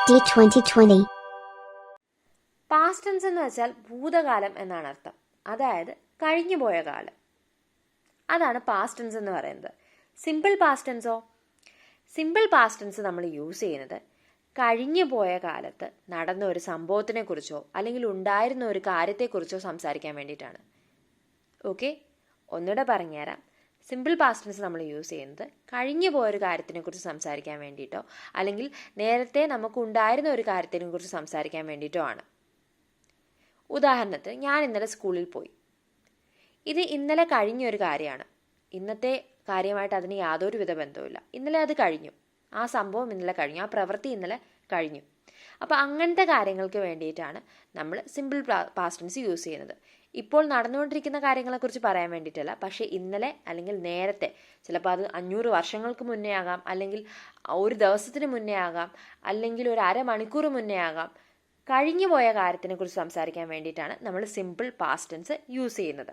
D2020. Past tense എന്ന് വെച്ചാൽ ഭൂതകാലം എന്നാണ് അർത്ഥം. അതായത് കഴിഞ്ഞു പോയ കാലം. അതാണ് പാസ്റ്റ് ടെൻസ് എന്ന് പറയുന്നത്. സിമ്പിൾ പാസ്റ്റ് ടെൻസോ? സിമ്പിൾ പാസ്റ്റ് ടെൻസ് നമ്മൾ യൂസ് ചെയ്യുന്നത് കഴിഞ്ഞു പോയ കാലത്ത് നടന്ന ഒരു സംഭവത്തിനെ കുറിച്ചോ അല്ലെങ്കിൽ ഉണ്ടായിരുന്ന ഒരു കാര്യത്തെക്കുറിച്ചോ സംസാരിക്കാൻ വേണ്ടിയിട്ടാണ്. ഓക്കെ, ഒന്നുകൂടെ പറഞ്ഞുതരാം. സിമ്പിൾ പാസ്റ്റ് ടെൻസ് നമ്മൾ യൂസ് ചെയ്യുന്നത് കഴിഞ്ഞു പോയൊരു കാര്യത്തിനെക്കുറിച്ച് സംസാരിക്കാൻ വേണ്ടിയിട്ടോ അല്ലെങ്കിൽ നേരത്തെ നമുക്ക് ഉണ്ടായിരുന്ന ഒരു കാര്യത്തിനെക്കുറിച്ച് സംസാരിക്കാൻ വേണ്ടിയിട്ടോ ആണ്. ഉദാഹരണത്തിന്, ഞാൻ ഇന്നലെ സ്കൂളിൽ പോയി. ഇത് ഇന്നലെ കഴിഞ്ഞൊരു കാര്യമാണ്. ഇന്നത്തെ കാര്യമായിട്ട് അതിന് യാതൊരുവിധ ബന്ധവുമില്ല. ഇന്നലെ അത് കഴിഞ്ഞു. ആ സംഭവം ഇന്നലെ കഴിഞ്ഞു, ആ പ്രവൃത്തി ഇന്നലെ കഴിഞ്ഞു. അപ്പോൾ അങ്ങനത്തെ കാര്യങ്ങൾക്ക് വേണ്ടിയിട്ടാണ് നമ്മൾ സിമ്പിൾ പാസ്റ്റ് ടെൻസ് യൂസ് ചെയ്യുന്നത്. ഇപ്പോൾ നടന്നുകൊണ്ടിരിക്കുന്ന കാര്യങ്ങളെക്കുറിച്ച് പറയാൻ വേണ്ടിയിട്ടല്ല, പക്ഷേ ഇന്നലെ അല്ലെങ്കിൽ നേരത്തെ, ചിലപ്പോൾ അത് 500 വർഷങ്ങൾക്ക് മുന്നേ ആകാം, അല്ലെങ്കിൽ ഒരു ദിവസത്തിന് മുന്നേ ആകാം, അല്ലെങ്കിൽ ഒരു അരമണിക്കൂർ മുന്നേ ആകാം. കഴിഞ്ഞു പോയ കാര്യത്തിനെക്കുറിച്ച് സംസാരിക്കാൻ വേണ്ടിയിട്ടാണ് നമ്മൾ സിമ്പിൾ പാസ്റ്റ് ടെൻസ് യൂസ് ചെയ്യുന്നത്.